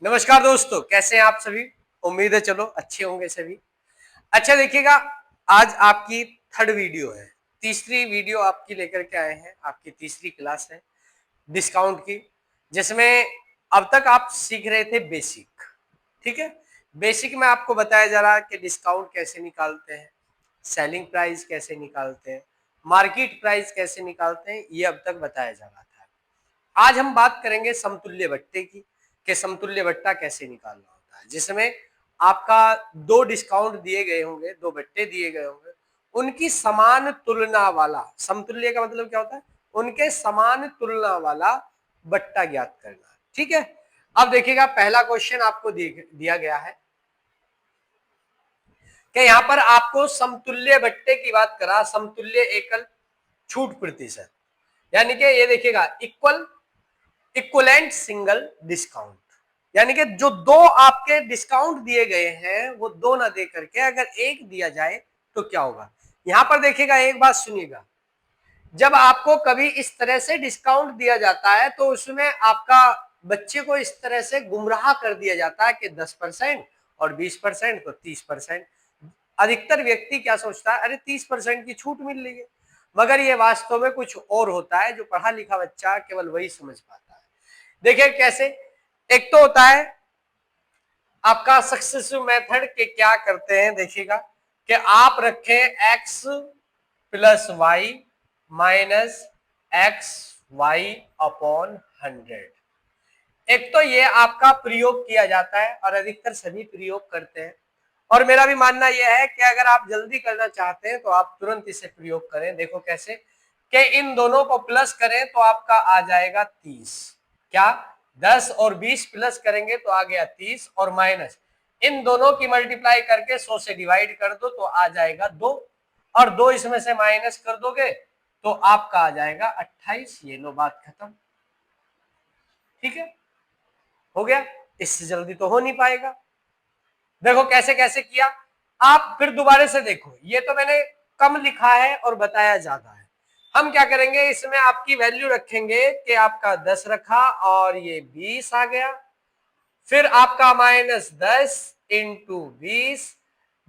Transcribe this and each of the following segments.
नमस्कार दोस्तों, कैसे हैं आप सभी। उम्मीद है चलो अच्छे होंगे सभी। अच्छा देखिएगा, आज आपकी थर्ड वीडियो है, तीसरी वीडियो आपकी लेकर के आए हैं। आपकी तीसरी क्लास है डिस्काउंट की, जिसमें अब तक आप सीख रहे थे बेसिक। ठीक है, बेसिक में आपको बताया जा रहा है कि डिस्काउंट कैसे निकालते हैं, सेलिंग प्राइस कैसे निकालते हैं, मार्केट प्राइस कैसे निकालते हैं, ये अब तक बताया जा रहा था। आज हम बात करेंगे समतुल्य बट्टे की, कि समतुल्य बट्टा कैसे निकालना होता है, जिसमें आपका दो डिस्काउंट दिए गए होंगे, दो बट्टे दिए गए होंगे, उनकी समान तुलना वाला, समतुल्य का मतलब क्या होता है, उनके समान तुलना वाला बट्टा ज्ञात करना। ठीक है, अब देखिएगा पहला क्वेश्चन आपको दिया गया है कि यहां पर आपको समतुल्य बट्टे की बात करा, समतुल्य एकल छूट प्रतिशत, यानी कि ये देखिएगा इक्वलेंट सिंगल डिस्काउंट, यानी कि जो दो आपके डिस्काउंट दिए गए हैं वो दो ना दे करके अगर एक दिया जाए तो क्या होगा। यहां पर देखिएगा, एक बात सुनिएगा, जब आपको कभी इस तरह से डिस्काउंट दिया जाता है तो उसमें आपका बच्चे को इस तरह से गुमराह कर दिया जाता है कि 10% और 20% तो 30%। अधिकतर व्यक्ति क्या सोचता है, अरे 30% की छूट मिल रही है, मगर ये वास्तव में कुछ और होता है। जो पढ़ा लिखा बच्चा केवल वही समझ पाता है। देखिए कैसे, एक तो होता है आपका सक्सेसिव मेथड के क्या करते हैं, देखिएगा कि आप रखें x plus Y minus X Y upon 100। एक तो ये आपका प्रयोग किया जाता है और अधिकतर सभी प्रयोग करते हैं, और मेरा भी मानना यह है कि अगर आप जल्दी करना चाहते हैं तो आप तुरंत इसे प्रयोग करें। देखो कैसे, कि इन दोनों को प्लस करें तो आपका आ जाएगा 30, क्या 10 और 20 प्लस करेंगे तो आ गया 30, और माइनस इन दोनों की मल्टीप्लाई करके 100 से डिवाइड कर दो तो आ जाएगा 2, और 2 इसमें से माइनस कर दोगे तो आपका आ जाएगा 28। ये लो बात खत्म। ठीक है, हो गया, इससे जल्दी तो हो नहीं पाएगा। देखो कैसे कैसे किया, आप फिर दोबारा से देखो, ये तो मैंने कम लिखा है और बताया ज्यादा है। हम क्या करेंगे, इसमें आपकी वैल्यू रखेंगे कि आपका 10 रखा और ये 20 आ गया, फिर आपका -10 इंटू 20।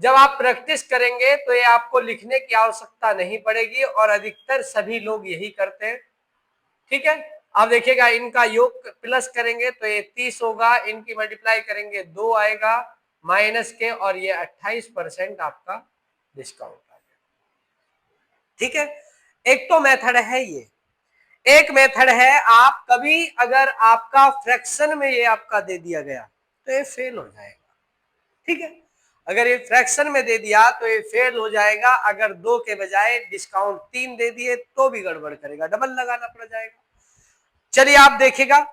जब आप प्रैक्टिस करेंगे तो ये आपको लिखने की आवश्यकता नहीं पड़ेगी, और अधिकतर सभी लोग यही करते हैं। ठीक है, अब देखिएगा इनका योग प्लस करेंगे तो ये 30 होगा, इनकी मल्टीप्लाई करेंगे 2 आएगा माइनस के, और ये 28% आपका डिस्काउंट आ गया। ठीक है, एक तो मेथड है ये। एक मेथड है, आप कभी अगर आपका फ्रैक्शन में ये आपका दे दिया गया तो ये फेल हो जाएगा। ठीक है, अगर ये फ्रैक्शन में दे दिया तो ये फेल हो जाएगा। अगर 2 के बजाय डिस्काउंट 3 दे दिए तो भी गड़बड़ करेगा, डबल लगाना पड़ जाएगा। चलिए आप देखिएगा,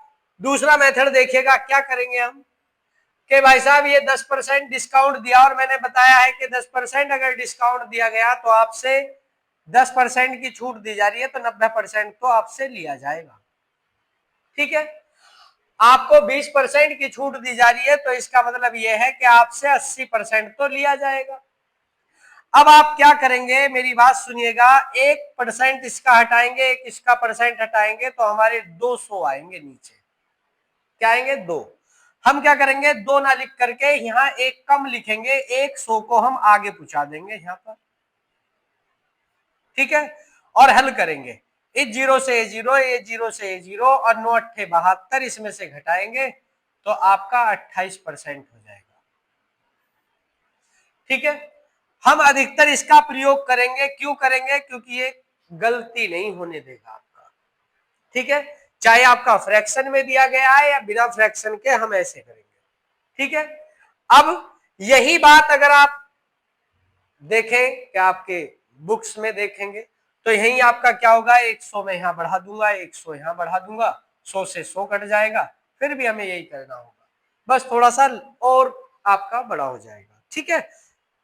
दूसरा मेथड देखिएगा, क्या करेंगे हम कि भाई साहब ये 10% डिस्काउंट दिया, और मैंने बताया है कि 10% अगर डिस्काउंट दिया गया तो आपसे 10% की छूट दी जा रही है, तो 90% तो आपसे लिया जाएगा। ठीक है, आपको 20% की छूट दी जा रही है तो इसका मतलब यह है कि आपसे 80% तो लिया जाएगा। अब आप क्या करेंगे, मेरी बात सुनिएगा, 1% इसका हटाएंगे, एक इसका परसेंट हटाएंगे तो हमारे 200 आएंगे नीचे। क्या आएंगे, 2। हम क्या करेंगे, 2 ना लिख करके यहाँ एक कम लिखेंगे, 100 को हम आगे पूछा देंगे यहाँ पर। ठीक है, और हल करेंगे, इस 0 से ये 0, ये 0 से ये 0, और 9 अट्ठे 72, इसमें से घटाएंगे तो आपका 28% हो जाएगा। ठीक है, हम अधिकतर इसका प्रयोग करेंगे, क्यों करेंगे, क्योंकि ये गलती नहीं होने देगा आपका। ठीक है, चाहे आपका फ्रैक्शन में दिया गया है या बिना फ्रैक्शन के, हम ऐसे करेंगे। ठीक है, अब यही बात अगर आप देखें कि आपके बुक्स में देखेंगे तो यही आपका क्या होगा, 100 में यहां बढ़ा दूंगा, 100 यहां बढ़ा दूंगा, 100 से 100 कट जाएगा, फिर भी हमें यही करना होगा, बस थोड़ा सा और आपका बड़ा हो जाएगा। ठीक है,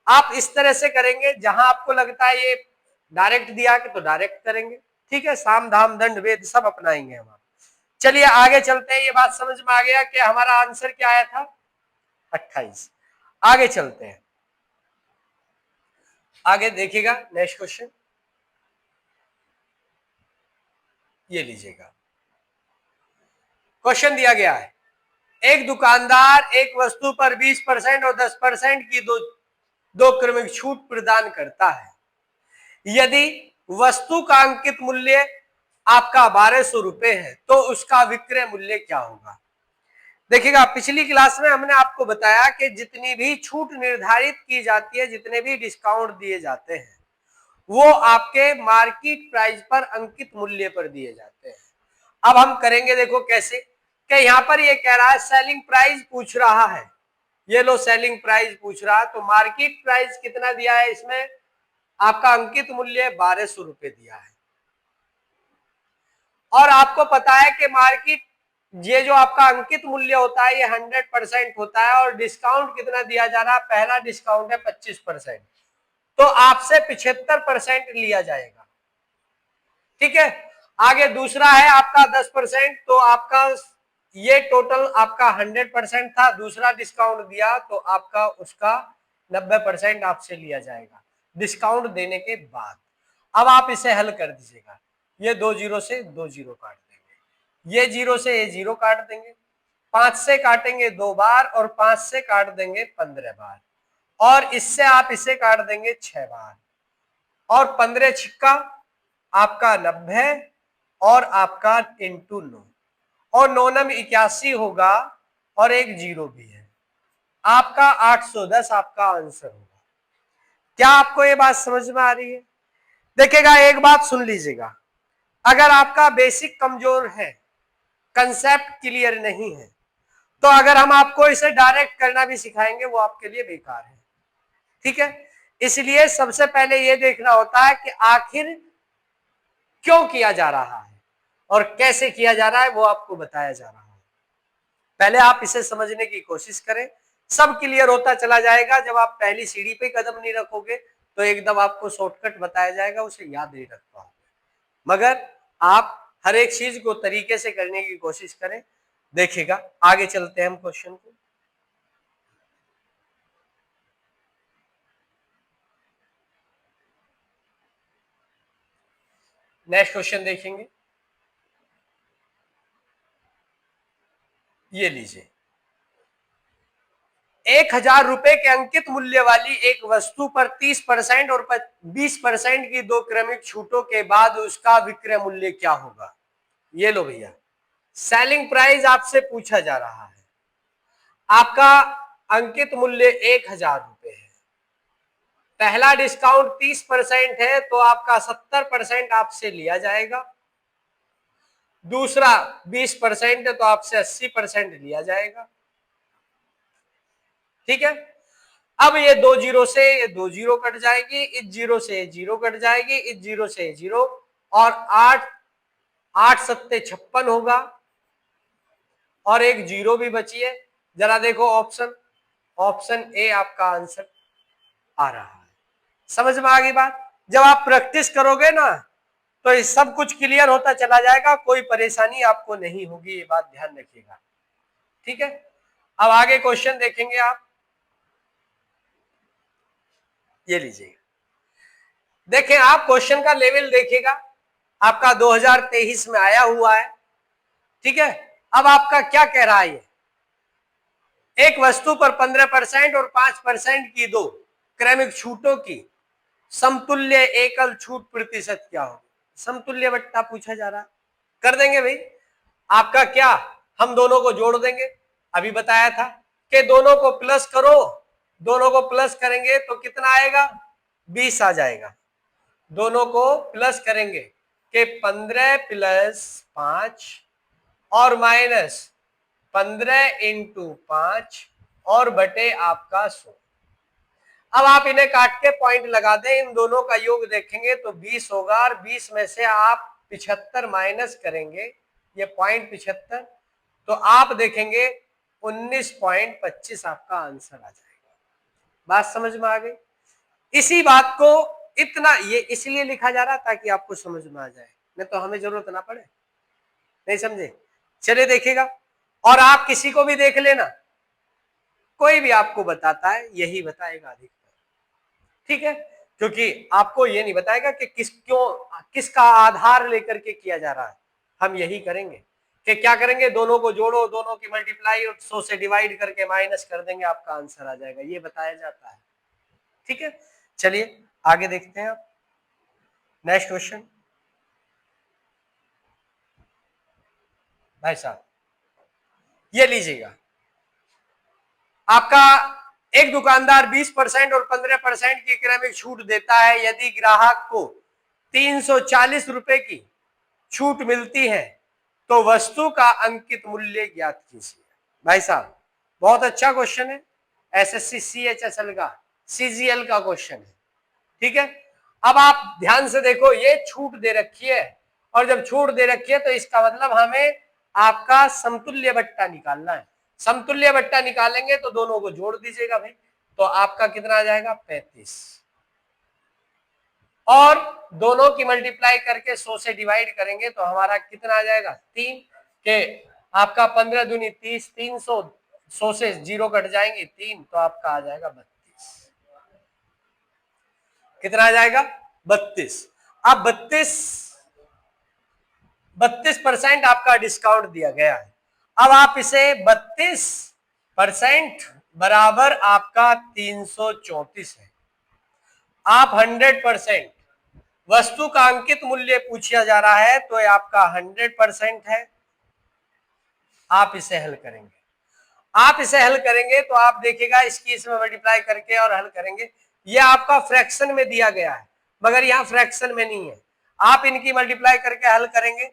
आप इस तरह से करेंगे, जहां आपको लगता है ये डायरेक्ट दिया कि तो डायरेक्ट करेंगे। ठीक है, साम धाम दंड वेद सब अपनाएंगे हम। चलिए आगे चलते हैं, ये बात समझ में आ गया कि हमारा आंसर क्या आया था, 28। आगे चलते हैं, आगे देखिएगा नेक्स्ट क्वेश्चन, ये लीजिएगा। क्वेश्चन दिया गया है एक दुकानदार एक वस्तु पर 20% और 10% की दो क्रमिक छूट प्रदान करता है। यदि वस्तु का अंकित मूल्य आपका 1200 रुपए है तो उसका विक्रय मूल्य क्या होगा? देखिएगा, पिछली क्लास में हमने आपको बताया कि जितनी भी छूट निर्धारित की जाती है, जितने भी डिस्काउंट दिए जाते हैं, वो आपके मार्केट प्राइस पर अंकित मूल्य पर दिए जाते हैं। अब हम करेंगे, देखो कैसे, कि यहां पर ये कह रहा है सेलिंग प्राइस पूछ रहा है, ये लो सेलिंग प्राइस पूछ रहा है, तो मार्केट प्राइस कितना दिया है इसमें? आपका अंकित मूल्य 1200 रुपए दिया है। और आपको पता है कि मार्केट, ये जो आपका अंकित मूल्य होता है ये 100% होता है, और डिस्काउंट कितना दिया जा रहा है? पहला डिस्काउंट है 25%, तो आपसे 75% लिया जाएगा। ठीक है, आगे दूसरा है आपका 10%, तो आपका ये टोटल आपका 100% था, दूसरा डिस्काउंट दिया तो आपका उसका 90% आपसे लिया जाएगा डिस्काउंट देने के बाद। अब आप इसे हल कर दीजिएगा, ये 2 जीरो से 2 जीरो काट देंगे, ये जीरो से ये जीरो काट देंगे, 5 से काटेंगे 2 बार, और 5 से काट देंगे 15 बार, और इससे आप इसे काट देंगे 6 बार, और 15 छिक्का आपका 90, और आपका इंटू 9, और 9 नम 81 होगा, और एक जीरो भी है, आपका 810 आपका आंसर होगा। क्या आपको ये बात समझ में आ रही है? देखिएगा, एक बात सुन लीजिएगा, अगर आपका बेसिक कमजोर है, कंसेप्ट क्लियर नहीं है, तो अगर हम आपको इसे डायरेक्ट करना भी सिखाएंगे वो आपके लिए बेकार है। ठीक है, इसलिए सबसे पहले ये देखना होता है कि आखिर क्यों किया जा रहा है और कैसे किया जा रहा है, वो आपको बताया जा रहा है। पहले आप इसे समझने की कोशिश करें, सब क्लियर होता चला जाएगा। जब आप पहली सीढ़ी पे कदम नहीं रखोगे तो एकदम आपको शॉर्टकट बताया जाएगा, उसे याद नहीं रख पाओगे। मगर आप हर एक चीज को तरीके से करने की कोशिश करें। देखिएगा, आगे चलते हैं हम क्वेश्चन को। नेक्स्ट क्वेश्चन देखेंगे, ये लीजिए, 1000 रुपए के अंकित मूल्य वाली एक वस्तु पर 30% और 20% की दो क्रमिक छूटों के बाद उसका विक्रय मूल्य क्या होगा? ये लो भैया, सेलिंग प्राइस आपसे पूछा जा रहा है, आपका अंकित मूल्य 1000 रुपए है, पहला डिस्काउंट 30% है तो आपका 70% आपसे लिया जाएगा, दूसरा 20% है तो आपसे 80% लिया जाएगा। ठीक है, अब ये 2 जीरो से ये 2 जीरो कट जाएगी, इस जीरो से ये जीरो कट जाएगी, इस जीरो से ये जीरो, और 8 सत्ते 56 होगा, और एक जीरो भी बची है। जरा देखो ऑप्शन, ऑप्शन ए आपका आंसर आ रहा है। समझ में आ गई बात? जब आप प्रैक्टिस करोगे ना तो ये सब कुछ क्लियर होता चला जाएगा, कोई परेशानी आपको नहीं होगी, ये बात ध्यान रखिएगा। ठीक है, अब आगे क्वेश्चन देखेंगे आप, ये लीजिए, देखें आप क्वेश्चन का लेवल देखिएगा, आपका 2023 में आया हुआ है। ठीक है, अब आपका क्या कह रहा है, ये एक वस्तु पर 15% और 5% की दो क्रमिक छूटों की समतुल्य एकल छूट प्रतिशत क्या हो? समतुल्य बट्टा पूछा जा रहा, कर देंगे भाई। आपका क्या, हम दोनों को जोड़ देंगे, अभी बताया था कि दोनों को प्लस करो, दोनों को प्लस करेंगे तो कितना आएगा? 20 आ जाएगा। दोनों को प्लस करेंगे कि 15 प्लस 5 और माइनस 15 इंटू 5 और बटे आपका 100। अब आप इन्हें काट के पॉइंट लगा दें, इन दोनों का योग देखेंगे तो 20 होगा, और 20 में से आप 75 माइनस करेंगे, ये पॉइंट 75, तो आप देखेंगे 19.25 आपका आंसर आ जाएगा। बात समझ में आ गई? इसी बात को इतना ये इसलिए लिखा जा रहा ताकि आपको समझ में आ जाए, नहीं तो हमें जरूरत ना पड़े। नहीं समझे? चलिए देखिएगा, और आप किसी को भी देख लेना, कोई भी आपको बताता है यही बताएगा अधिकतर। ठीक है, क्योंकि आपको ये नहीं बताएगा कि किसका आधार लेकर के किया जा रहा है, हम यही करेंगे कि क्या करेंगे, दोनों को जोड़ो, दोनों की मल्टीप्लाई और 100 से डिवाइड करके माइनस कर देंगे, आपका आंसर आ जाएगा, ये बताया जाता है। ठीक है, चलिए आगे देखते हैं आप नेक्स्ट क्वेश्चन। भाई साहब ये लीजिएगा, आपका एक दुकानदार 20% और 15% की इकोनॉमिक छूट देता है। यदि ग्राहक को 340 रुपए की छूट मिलती है तो वस्तु का अंकित मूल्य ज्ञात कीजिए। भाई साहब बहुत अच्छा क्वेश्चन है, एसएससी सीएचएसएल का सीजीएल का क्वेश्चन है। ठीक है, अब आप ध्यान से देखो, ये छूट दे रखी है और जब छूट दे रखी है तो इसका मतलब हमें आपका समतुल्य बट्टा निकालना है। समतुल्य बट्टा निकालेंगे तो दोनों को जोड़ दीजिएगा भाई, तो आपका कितना आ जाएगा 35, और दोनों की मल्टीप्लाई करके 100 से डिवाइड करेंगे तो हमारा कितना आ जाएगा 3 के आपका 15 दूनी 30, 300, 100 से 0 कट जाएंगे 3, तो आपका आ जाएगा 32। कितना आ जाएगा 32। अब 32% आपका डिस्काउंट दिया गया है। अब आप इसे 32% बराबर आपका 334 है। आप 100% वस्तु का अंकित मूल्य पूछा जा रहा है तो ये आपका 100% है। आप इसे हल करेंगे, आप इसे हल करेंगे तो आप देखिएगा इसकी इसमें मल्टीप्लाई करके और हल करेंगे। ये आपका फ्रैक्शन में दिया गया है मगर यहां फ्रैक्शन में नहीं है। आप इनकी मल्टीप्लाई करके हल करेंगे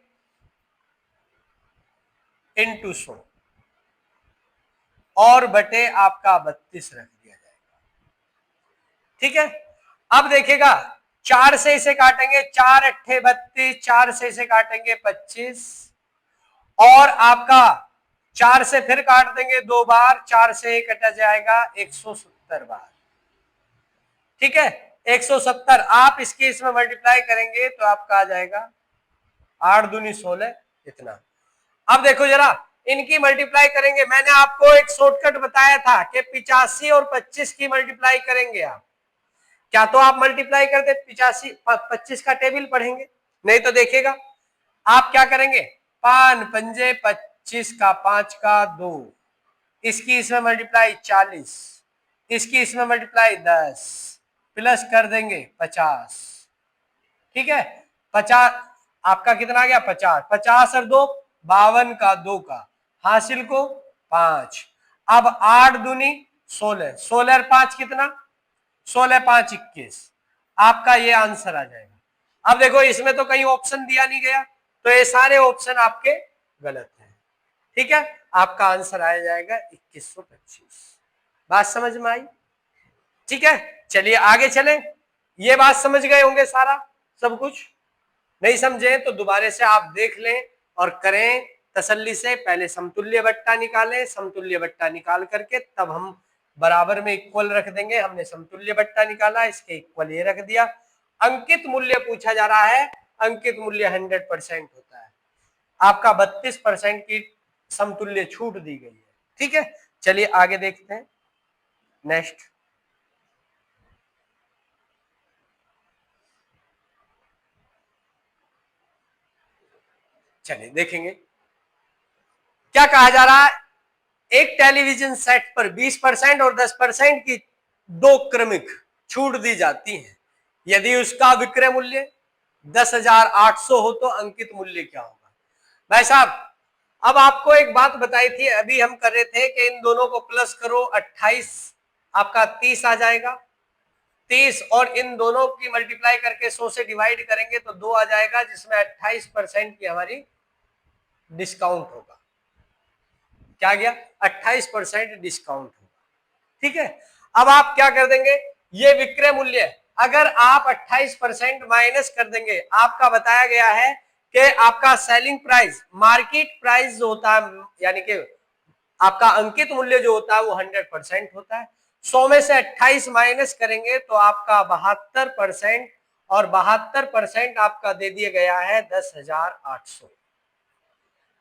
इनटू 100 और बटे आपका 32 रख दिया जाएगा। ठीक है, अब देखिएगा 4 से इसे काटेंगे, 4 अट्ठे 32, 4 से इसे काटेंगे 25, और आपका 4 से फिर काट देंगे 2 बार, 4 से 1 कटा जाएगा 170 बार। ठीक है, 170 आप इसकी इसमें मल्टीप्लाई करेंगे तो आपका आ जाएगा 8 दूनी 16 इतना। अब देखो जरा इनकी मल्टीप्लाई करेंगे, मैंने आपको एक शॉर्टकट बताया था कि 85 और 25 की मल्टीप्लाई करेंगे आप, क्या तो आप मल्टीप्लाई करते 85 25 का टेबल पढ़ेंगे, नहीं तो देखिएगा आप क्या करेंगे, 5 पंजे 25 का 5 का 2, इसकी इसमें मल्टीप्लाई 40, इसकी इसमें मल्टीप्लाई 10, प्लस कर देंगे 50। ठीक है, 50 आपका कितना आ गया 50, 50 और 2 52 का 2 का हासिल को 5। अब 8 दूनी 16, 16 और 5 कितना, 16 5 21, आपका ये आंसर आ जाएगा। अब देखो इसमें तो कहीं ऑप्शन दिया नहीं गया तो ये सारे ऑप्शन आपके गलत हैं। ठीक है, आपका आंसर आ जाएगा 2125। बात समझ में आई? ठीक है, चलिए आगे चलें। ये बात समझ गए होंगे सारा सब कुछ, नहीं समझे तो दोबारा से आप देख लें और करें तसल्ली से। पहले समतुल्य बट्टा निकालें, समतुल्य बट्टा निकाल करके तब हम बराबर में इक्वल रख देंगे। हमने समतुल्य बट्टा निकाला, इसके इक्वल ये रख दिया। अंकित मूल्य पूछा जा रहा है, अंकित मूल्य 100% होता है। आपका 32% की समतुल्य छूट दी गई है। ठीक है, चलिए आगे देखते हैं नेक्स्ट। चलिए देखेंगे क्या कहा जा रहा है। एक टेलीविजन सेट पर 20% और 10% की दो क्रमिक छूट दी जाती है। यदि उसका विक्रय मूल्य 10,800 हो तो अंकित मूल्य क्या होगा? भाई साहब अब आपको एक बात बताई थी, अभी हम कर रहे थे कि इन दोनों को प्लस करो, 28 आपका 30 आ जाएगा, 30 और इन दोनों की मल्टीप्लाई करके 100 से डिवाइड करेंगे तो 2 आ जाएगा, जिसमें 28% की हमारी डिस्काउंट होगा। क्या गया 28% डिस्काउंट होगा। ठीक है, अब आप क्या कर देंगे, ये विक्रय मूल्य अगर आप 28% माइनस कर देंगे, आपका बताया गया है कि आपका सेलिंग प्राइस मार्केट प्राइस जो होता है, यानी कि आपका अंकित मूल्य जो होता है वो 100% होता है। 100 में से 28 माइनस करेंगे तो आपका 72%, और 72% आपका दे दिया गया है 10,800।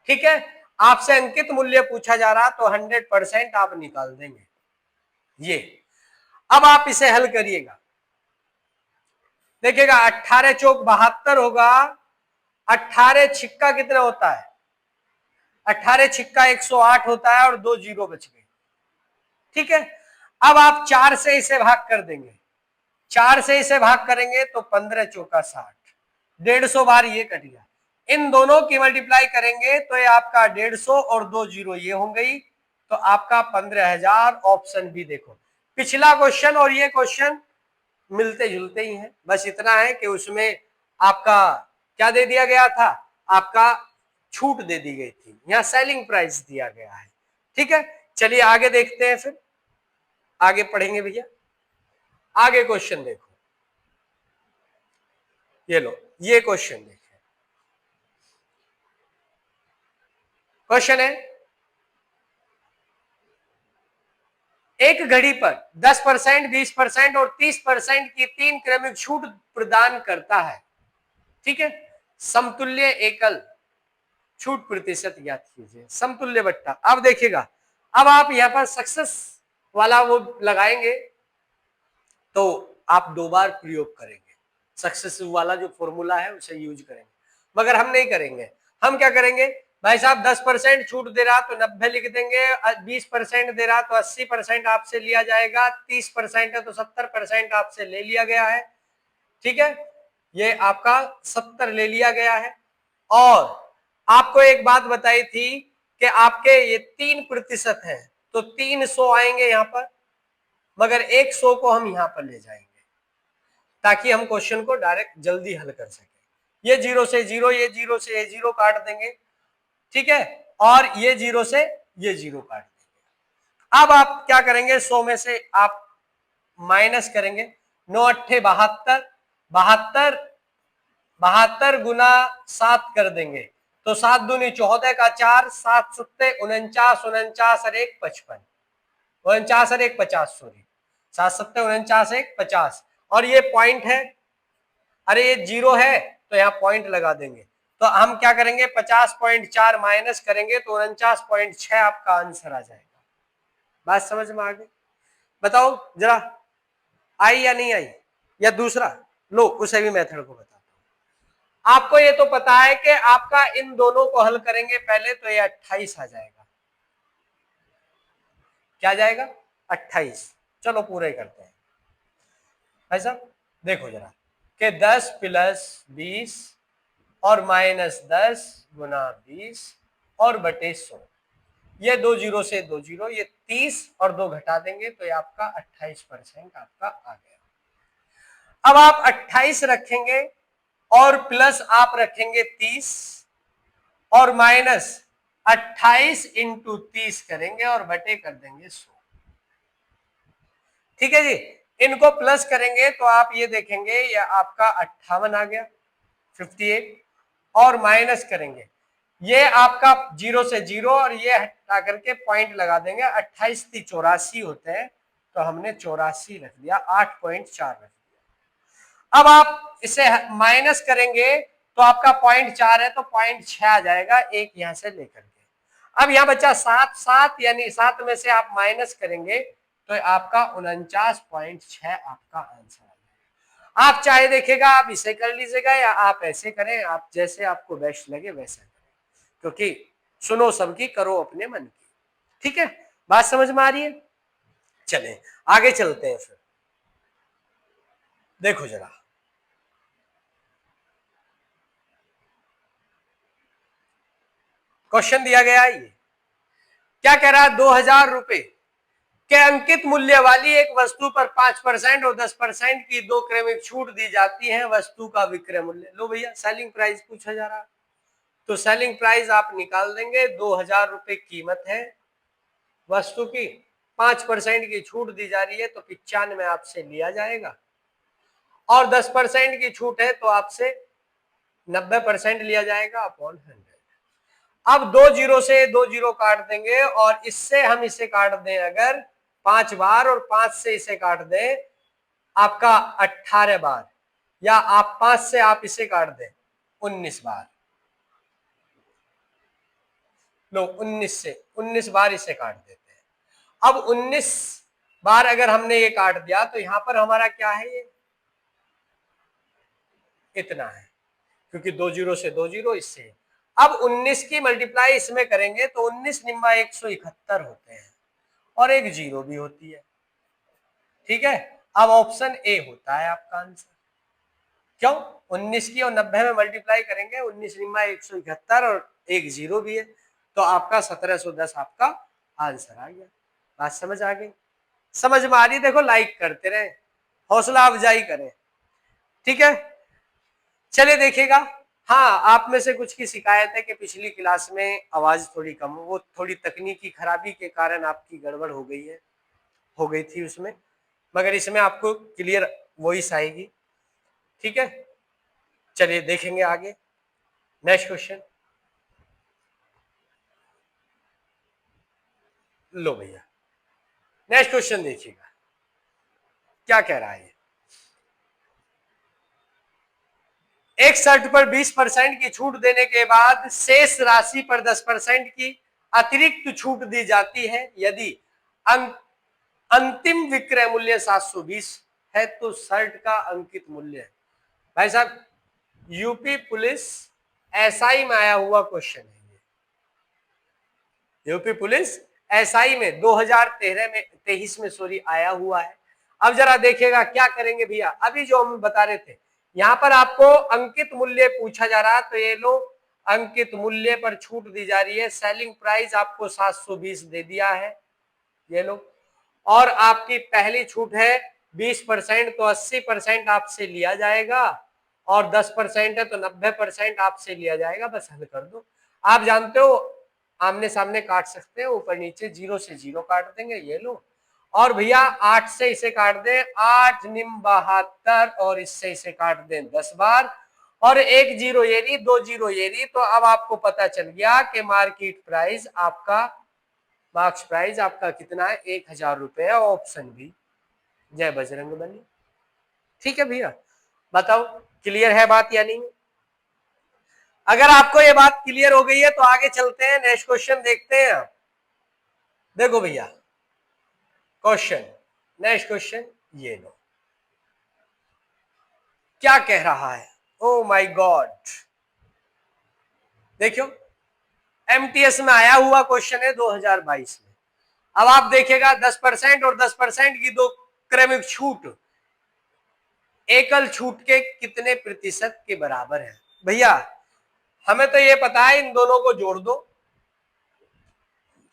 ठीक है, आपसे अंकित मूल्य पूछा जा रहा तो 100% आप निकाल देंगे ये। अब आप इसे हल करिएगा, देखिएगा 18 चौक 72 होगा, 18 छिक्का कितना होता है 18 छिक्का 108 होता है और 2 जीरो बच गए। ठीक है, अब आप 4 से इसे भाग कर देंगे, 4 से इसे भाग करेंगे तो 15 चौका 60, 150 बार ये कट गया। इन दोनों की मल्टीप्लाई करेंगे तो ये आपका 150 और 2 जीरो ये हो गई, तो आपका 15,000। ऑप्शन बी देखो, पिछला क्वेश्चन और ये क्वेश्चन मिलते जुलते ही हैं, बस इतना है कि उसमें आपका क्या दे दिया गया था, आपका छूट दे दी गई थी, यहां सेलिंग प्राइस दिया गया है। ठीक है, चलिए आगे देखते हैं, फिर आगे पढ़ेंगे भैया। आगे क्वेश्चन देखो, ये लो ये क्वेश्चन देखें। क्वेश्चन है, एक घड़ी पर 10%, 20% और 30% की 3 क्रमिक छूट प्रदान करता है। ठीक है, समतुल्य एकल छूट प्रतिशत ज्ञात कीजिए, समतुल्य बट्टा। अब देखिएगा, अब आप यहां पर सक्सेस वाला वो लगाएंगे तो आप 2 बार प्रयोग करेंगे, सक्सेसिव वाला जो फॉर्मूला है उसे यूज करेंगे, मगर हम नहीं करेंगे। हम क्या करेंगे, भाई साहब 10% छूट दे रहा तो 90 लिख देंगे, 20% दे रहा तो 80% आपसे लिया जाएगा, 30% है तो 70% आपसे ले लिया गया है। ठीक है, ये आपका 70 ले लिया गया है। और आपको एक बात बताई थी कि आपके ये 3% है तो 300 आएंगे यहां पर, मगर 100 को हम यहां पर ले जाएंगे ताकि हम क्वेश्चन को डायरेक्ट जल्दी हल कर सके। ये 0 से 0, ये 0 से ये 0 काट देंगे। ठीक है, और ये 0 से ये 0 काट देंगे। अब आप क्या करेंगे, 100 में से आप माइनस करेंगे, 9 अट्ठे 72, 72 गुना 7 कर देंगे तो 7 दूनी 14 का 4, 7 सत्ते 49, 49 और 1 55, 49 और 1 50, सॉरी 7 सत्ते 49, 1 50, और ये पॉइंट है, अरे ये 0 है तो यहाँ पॉइंट लगा देंगे। तो हम क्या करेंगे, 50.4 माइनस करेंगे तो 49.6 आपका आंसर आ जाएगा। बात समझ में आ गई? बताओ जरा, आई या नहीं आई, या दूसरा लो उसे भी मेथड को बताता हूं। आपको ये तो पता है कि आपका इन दोनों को हल करेंगे पहले तो ये 28 आ जाएगा। क्या जाएगा, 28। चलो पूरे करते हैं ऐसा। देखो जरा कि 10 प्लस 20 और माइनस 10 गुना 20 और बटे 100, ये 2 जीरो से 2 जीरो, ये 30 और 2 घटा देंगे तो ये आपका 28% आपका आ गया। अब आप 28 रखेंगे और प्लस आप रखेंगे 30 और माइनस 28 इंटू 30 करेंगे और बटे कर देंगे 100। ठीक है जी, इनको प्लस करेंगे तो आप ये देखेंगे ये आपका 58 आ गया, 58, और माइनस करेंगे ये आपका 0 से 0 और ये हटा करके पॉइंट लगा देंगे, 28 × 84 होते हैं तो हमने 84 रख दिया, 8.4 रख दिया। अब आप इसे माइनस करेंगे तो आपका 0.4 है तो 0.6 आ जाएगा, एक यहां से लेकर के। अब यहां बचा 7, 7 यानी 7 में से आप माइनस करेंगे तो आपका 49.6 आपका आंसर आ जाएगा। आप चाहे देखेगा आप इसे कर लीजिएगा या आप ऐसे करें, आप जैसे आपको बेस्ट लगे वैसे करें, क्योंकि सुनो सबकी करो अपने मन की। ठीक है, बात समझ में आ रही है? चलें आगे चलते हैं फिर। देखो जरा, क्वेश्चन दिया गया है, ये क्या कह रहा है, 2000 रुपए के अंकित मूल्य वाली एक वस्तु पर 5% और 10% की 2 क्रमिक छूट दी जाती है, वस्तु का विक्रय मूल्य। लो भैया, सेलिंग प्राइस पूछा जा रहा, तो सेलिंग प्राइस आप निकाल देंगे, 2000 रुपए कीमत है वस्तु की, 5% की छूट दी जा रही है तो 95 आपसे लिया जाएगा, और 10% की छूट है तो आपसे 90% लिया जाएगा अपॉन 100। अब 2 जीरो से 2 जीरो काट देंगे और इससे हम इसे काट दें अगर 5 बार और 5 से इसे काट दें आपका 18 बार, या आप 5 से आप इसे काट दें 19 बार, लो 19 बार इसे काट देते हैं। अब 19 बार अगर हमने ये काट दिया तो यहां पर हमारा क्या है, ये इतना है, क्योंकि 2 जीरो से 2 जीरो इससे। अब 19 की मल्टीप्लाई इसमें करेंगे तो 19 निम्बा 171 होते हैं और एक जीरो भी होती है। ठीक है, अब ऑप्शन ए होता है आपका आंसर। क्यों? 19 की और 90 में मल्टीप्लाई करेंगे, 19 निम्बा 171 और एक जीरो भी है, तो आपका 1710 आपका आंसर आ गया। बात समझ आ गई? समझ में आ रही? देखो लाइक करते रहे, हौसला अफजाई करें। ठीक है, चलिए देखिएगा। हाँ, आप में से कुछ की शिकायत है कि पिछली क्लास में आवाज थोड़ी कम, वो थोड़ी तकनीकी खराबी के कारण आपकी गड़बड़ हो गई है, हो गई थी उसमें, मगर इसमें आपको क्लियर वॉइस आएगी। ठीक है, चलिए देखेंगे आगे नेक्स्ट क्वेश्चन। लो भैया, नेक्स्ट क्वेश्चन देखिएगा क्या कह रहा है। एक शर्त पर 20% की छूट देने के बाद शेष राशि पर 10% की अतिरिक्त छूट दी जाती है। यदि अंतिम विक्रय मूल्य 720 है तो शर्ट का अंकित मूल्य है। भाई साहब, यूपी पुलिस एसआई में आया हुआ क्वेश्चन है ये। यूपी पुलिस एसआई में 2023 में सॉरी आया हुआ है। अब जरा देखिएगा क्या करेंगे भैया। अभी जो हम बता रहे थे, यहां पर आपको अंकित मूल्य पूछा जा रहा है, तो ये लो अंकित मूल्य पर छूट दी जा रही है। सेलिंग प्राइस आपको 720 दे दिया है, ये लो, और आपकी पहली छूट है 20%, तो 80% आपसे लिया जाएगा, और 10% है तो 90% आपसे लिया जाएगा। बस हल कर दो। आप जानते हो आमने सामने काट सकते हैं, ऊपर नीचे, जीरो से जीरो काट देंगे, ये लो, और भैया 8 से इसे काट दें, 8 निम 72, और इससे इसे काट दें 10 बार, और एक जीरो ये रही, दो जीरो ये रही, तो अब आपको पता चल गया कि मार्केट प्राइस आपका, मार्क्स प्राइस आपका कितना है, 1000 रुपए। Option B. जय बजरंग बली। ठीक है भैया, बताओ क्लियर है बात या नहीं? अगर आपको ये बात क्लियर हो गई है तो आगे चलते हैं, नेक्स्ट क्वेश्चन देखते हैं। देखो भैया क्वेश्चन, नेक्स्ट क्वेश्चन ये लो, क्या कह रहा है। ओ माय गॉड, देखियो एमटीएस में आया हुआ क्वेश्चन है 2022 में। अब आप देखिएगा 10% और 10% की दो क्रमिक छूट एकल छूट के कितने प्रतिशत के बराबर है। भैया हमें तो ये पता है, इन दोनों को जोड़ दो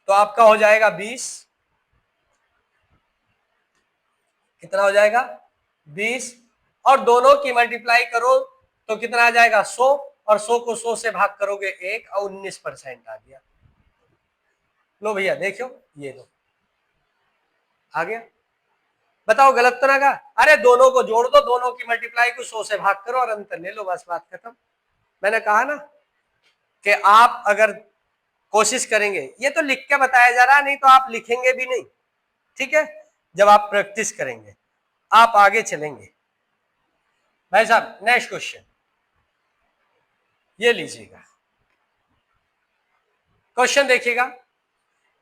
तो आपका हो जाएगा 20। कितना हो जाएगा? 20, और दोनों की मल्टीप्लाई करो तो कितना आ जाएगा? 100, और 100 को 100 से भाग करोगे 1, और 19% आ गया। लो भैया देखो, ये लो आ गया। बताओ गलत तो ना कहा? अरे दोनों को जोड़ दो, दोनों की मल्टीप्लाई को 100 से भाग करो और अंतर ले लो, बस बात खत्म। मैंने कहा ना कि आप अगर कोशिश करेंगे, ये तो लिख के बताया जा रहा है, नहीं तो आप लिखेंगे भी नहीं। ठीक है, जब आप प्रैक्टिस करेंगे आप आगे चलेंगे। भाई साहब नेक्स्ट क्वेश्चन ये लीजिएगा, क्वेश्चन देखिएगा।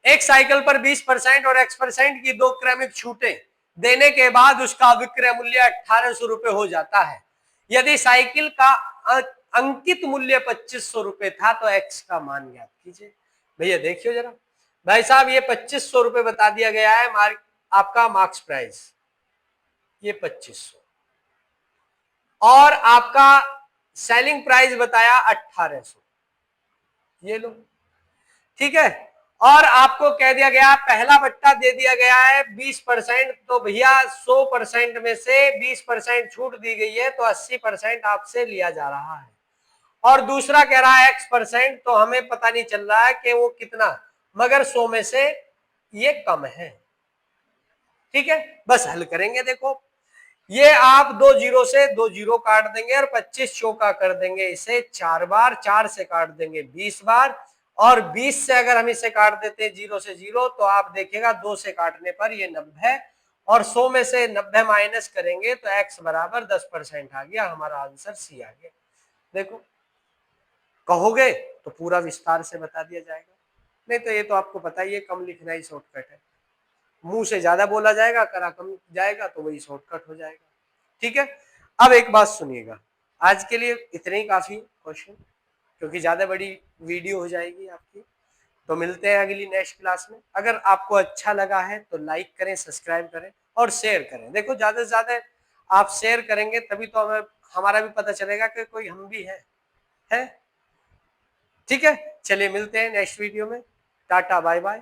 एक साइकिल पर 20% और X% की दो क्रमिक छूटें देने के बाद उसका विक्रय मूल्य 1800 रुपए हो जाता है। यदि साइकिल का अंकित मूल्य 2500 रुपए था तो X का मान ज्ञात कीजिए। भैया देखियो जरा, भाई साहब ये 2500 रुपए बता दिया गया है आपका मार्क्स प्राइस, ये 2500, और आपका सेलिंग प्राइस बताया 1800, ये लो। ठीक है, और आपको कह दिया गया पहला बट्टा दे दिया गया है 20%, तो भैया 100% में से 20% छूट दी गई है, तो 80% आपसे लिया जा रहा है। और दूसरा कह रहा है X%, तो हमें पता नहीं चल रहा है कि वो कितना, मगर 100 में से ये कम है। ठीक है, बस हल करेंगे। देखो ये आप दो जीरो से दो जीरो काट देंगे और 25 चौका कर देंगे इसे 4 बार, 4 से काट देंगे 20 बार, और 20 से अगर हम इसे काट देते हैं जीरो से जीरो, तो आप देखिएगा 2 से काटने पर ये 90, और 100 में से 90 माइनस करेंगे तो x बराबर 10% आ गया। हमारा आंसर सी आ गया। देखो कहोगे तो पूरा विस्तार से बता दिया जाएगा, नहीं तो ये तो आपको पता ही है, कम लिखना ही शॉर्टकट है। मुंह से ज्यादा बोला जाएगा, करा कम जाएगा, तो वही शॉर्टकट हो जाएगा। ठीक है, अब एक बात सुनिएगा, आज के लिए इतने ही काफी क्वेश्चन, क्योंकि ज़्यादा बड़ी वीडियो हो जाएगी आपकी। तो मिलते हैं अगली नेक्स्ट क्लास में। अगर आपको अच्छा लगा है तो लाइक करें, सब्सक्राइब करें और शेयर करें। देखो ज़्यादा से ज़्यादा आप शेयर करेंगे तभी तो हमें हमारा भी पता चलेगा कि कोई हम भी है। ठीक है, चलिए मिलते हैं नेक्स्ट वीडियो में। Tata bye bye.